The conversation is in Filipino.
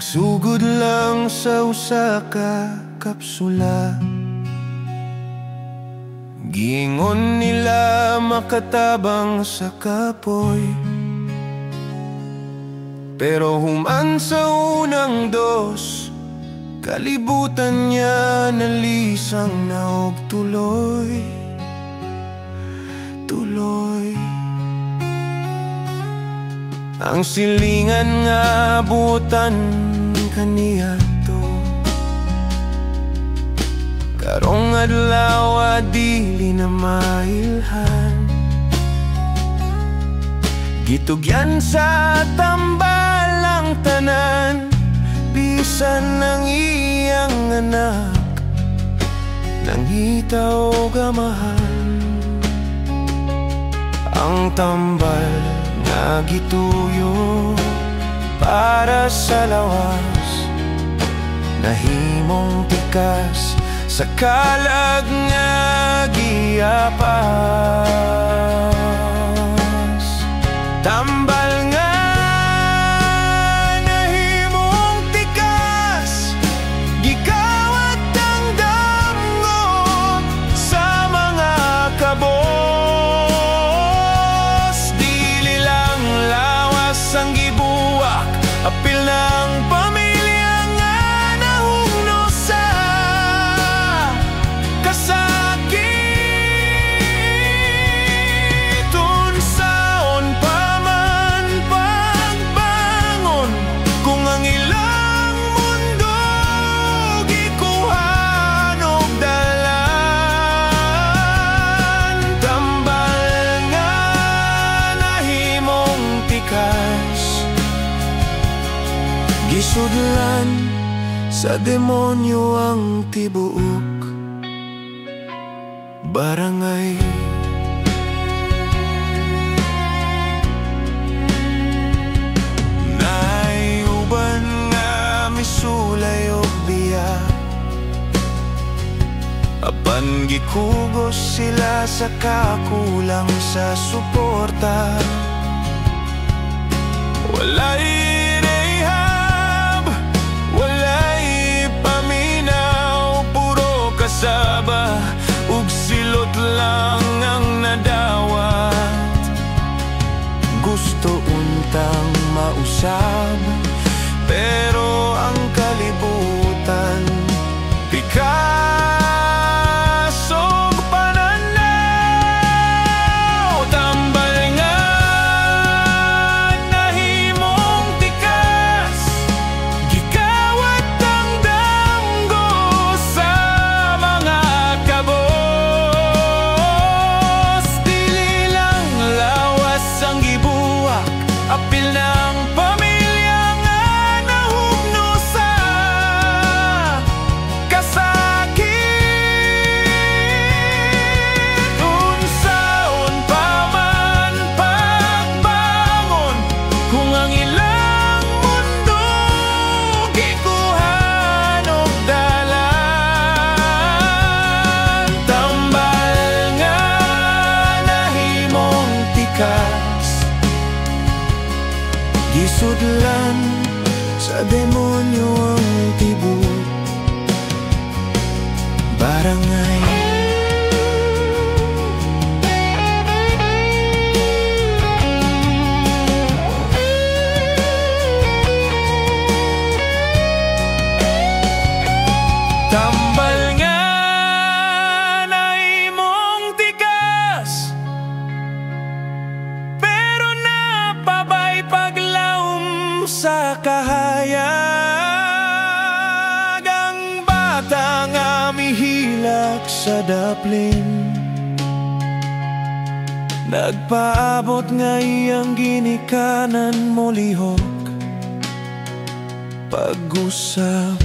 Nagsugod lang sa usa ka kapsula. Giingon nila makatabang sa kapoy, pero human sa unang dos, kalibutan niya nalisang na og tuloy. Ang silingan nga butan kaniya to, karong adlaw dili na mailhan. Gitugyan sa tambalang tanan, bisan ng iyang anak nangita og amahan. Ang tambal nga gituyo para sa lawas, nahimong tikas sa kalag nga giapas. Tambal nga nahimong tikas, gikawat ang damgo sa mga kabos. Dili lang lawas ang gibuwak, apil ng pamilya nga nahugno sa kasakit. Unsaon pa man pagbangon kung ang ilang mundo gikuhan og dalan. Tambal nga nahimong tikas, gisudlan sa demonyo ang tibuok. Barangay naiuban nga misulay og biya, apan gikugos sila sa kakulang sa suporta. Walay rehab, walay paminaw, puro kasaba ug silot lang ang nadawat. Gusto untang mausab, pero ang kalibutan pikas og pananaw. Tambal nga nahimong tikas, gikawat ang damgo sa mga kabos. Dili lang lawas ang gibuwak, apil ng pamilya nga nahugno sa kasakit. Unsaon pa man pagbangon kung ang ilang mundo gikuhan og dalan. Tambal nga nahimong tikas, gisudlan sa demonyo ang tibok. Barangay tambal nga nahimong tikas, pero napabay paglaom sa kahayag. Ang bata nga mihilak sa daplin, nagpaabot nga iyang ginikanan mo lihok. Pag-usap